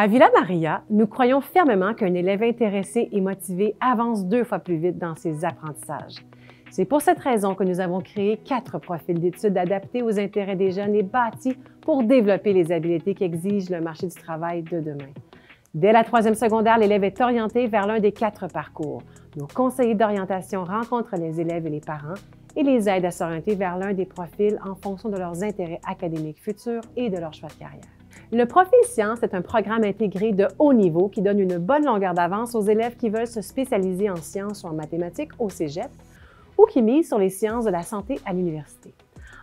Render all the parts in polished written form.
À Villa Maria, nous croyons fermement qu'un élève intéressé et motivé avance 2 fois plus vite dans ses apprentissages. C'est pour cette raison que nous avons créé 4 profils d'études adaptés aux intérêts des jeunes et bâtis pour développer les habiletés qu'exige le marché du travail de demain. Dès la 3e secondaire, l'élève est orienté vers l'un des 4 parcours. Nos conseillers d'orientation rencontrent les élèves et les parents et les aident à s'orienter vers l'un des profils en fonction de leurs intérêts académiques futurs et de leur choix de carrière. Le profil sciences est un programme intégré de haut niveau qui donne une bonne longueur d'avance aux élèves qui veulent se spécialiser en sciences ou en mathématiques au cégep ou qui misent sur les sciences de la santé à l'université.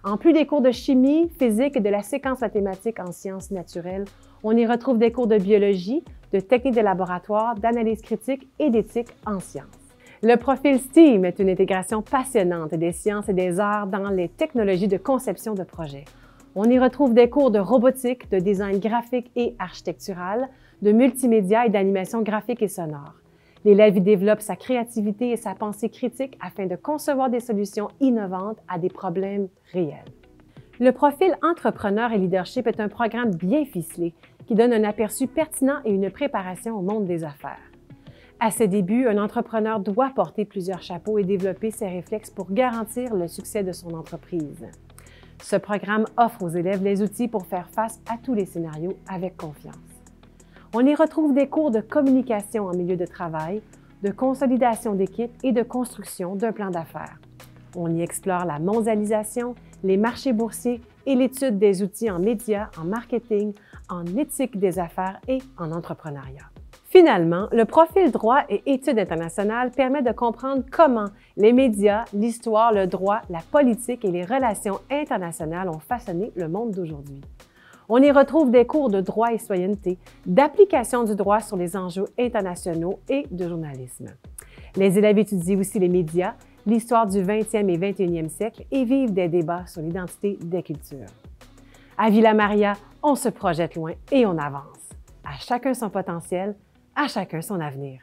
En plus des cours de chimie, physique et de la séquence mathématique en sciences naturelles, on y retrouve des cours de biologie, de techniques de laboratoire, d'analyse critique et d'éthique en sciences. Le profil STEAM est une intégration passionnante des sciences et des arts dans les technologies de conception de projets. On y retrouve des cours de robotique, de design graphique et architectural, de multimédia et d'animation graphique et sonore. L'élève y développe sa créativité et sa pensée critique afin de concevoir des solutions innovantes à des problèmes réels. Le profil entrepreneur et leadership est un programme bien ficelé qui donne un aperçu pertinent et une préparation au monde des affaires. À ses débuts, un entrepreneur doit porter plusieurs chapeaux et développer ses réflexes pour garantir le succès de son entreprise. Ce programme offre aux élèves les outils pour faire face à tous les scénarios avec confiance. On y retrouve des cours de communication en milieu de travail, de consolidation d'équipe et de construction d'un plan d'affaires. On y explore la mondialisation, les marchés boursiers et l'étude des outils en médias, en marketing, en éthique des affaires et en entrepreneuriat. Finalement, le profil droit et études internationales permet de comprendre comment les médias, l'histoire, le droit, la politique et les relations internationales ont façonné le monde d'aujourd'hui. On y retrouve des cours de droit et citoyenneté, d'application du droit sur les enjeux internationaux et de journalisme. Les élèves étudient aussi les médias, l'histoire du 20e et 21e siècle et vivent des débats sur l'identité des cultures. À Villa Maria, on se projette loin et on avance. À chacun son potentiel, à chacun son avenir.